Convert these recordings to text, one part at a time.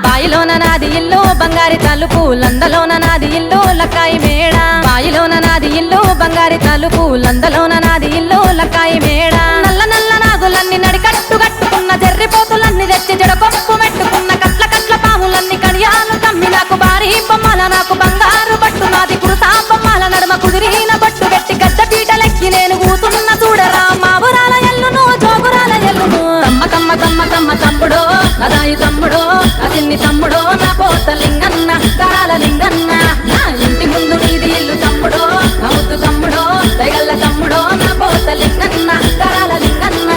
బాయిలోన నాది ఇల్లు బంగారి తలుపు లందలోన నాది ఇల్లు లక్కాయి మేడ బాయిలోన నాది ఇల్లు బంగారి తలుపు లందలోన నాది ఇల్లు లక్కాయి మేడ నల్ల నల్ల నాగులన్నీ నడికట్టు కట్టుకున్న జర్రిపోతులన్నీ తెచ్చి జడకొప్పు మెట్టుకున్న కట్ల కట్ల పాములన్నీ కడియాలు తమ్మి నాకు భారీ బొమ్మల నాకు బంగారు బట్టు నాది కురుసా బొమ్మల నడుమ కుదిరిన బట్టు పెట్టి గడ్డ పీటలెక్కి నేను కూతున్న చూడరా మావురాల ఎల్లును జోగురాల ఎల్లును తమ్మ తమ్మ తమ్మ తమ్మ తమ్ముడో అదాయి తమ్ముడో అదిన్ని తమ్ముడో నా పోత లింగన్న కరాల లింగన్న నా ఇంటి ముందు నీది ఇల్లు తమ్ముడో నా ముద్దు తమ్ముడో దయగల్ల తమ్ముడో నా పోత లింగన్న కరాల లింగన్న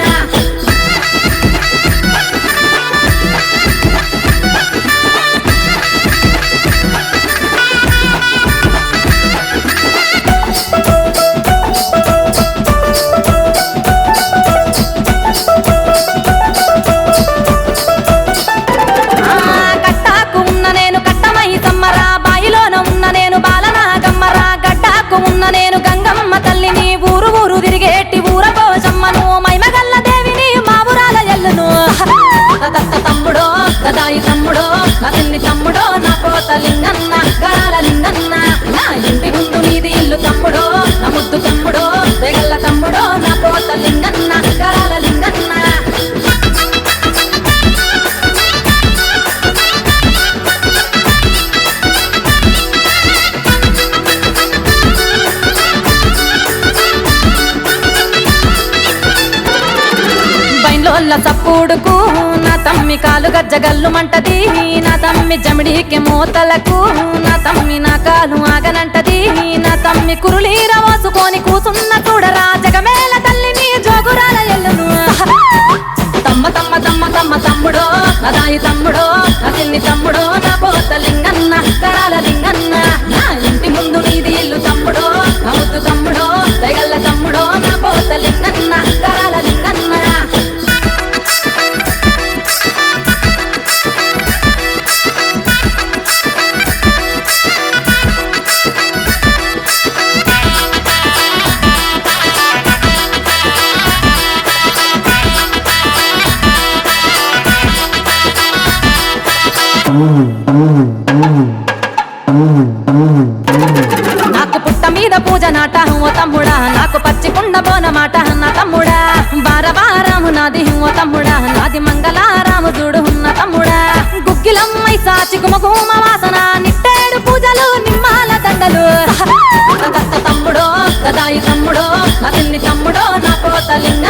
నేను గంగమ్మ తల్లిని ఊరు ఊరు తిరిగేటి ఊరపోషమ్మను మైమగల్ల దేవిని మావురాల ఎల్లును తమ్ముడో కదాయి తమ్ముడో అతన్ని తమ్ముడో నా పోత లింగన్న కరాల లింగన్న నా ఇంటి ముందు నీది ఇల్లు తమ్ముడో నా ముద్దు తమ్ముడో తెగల్ల తమ్ముడో నా పోత లింగన్న కరాల లింగన్న సప్పుడుకు నా తమ్మి కాలు గజ్జగల్లు మంటది నా తమ్మి జమిడికి మూతలకు నా తమ్మి నా కాలు ఆగనంటది నా తమ్మి కురులీర వాసుకొని కూతున్న చూడరా జగమేల తల్లిని జోగురాల ఎల్లును తమ్మ తమ్మ తమ్మ తమ్మ తమ్ముడో అదాయి తమ్ముడో అతిన్ని తమ్ముడో నా పోత లింగన్న కరాల లింగన్న నా ఇంటి ముందు నీది ఇల్లు తమ్ముడో నా ముద్దు తమ్ముడో దయగల్ల తమ్ముడో నా పోత లింగన్న కరాల లింగన్న నాకు పుట్ట మీద పూజ నాట ఓ తమ్ముడా నాకు పచ్చికుండ బోనమాట నా తమ్ముడా బారబారాము నాది ఓ తమ్ముడా నాది మంగళారాము చూడు ఉన్న తమ్ముడా గుగ్గిలమ్మై సాచి గుమగుమ వాసన నిట్టేడు పూజలు నిమ్మాల దండలు తమ్ముడో కదాయి తమ్ముడో అతిన్ని తమ్ముడో నా పోత లింగ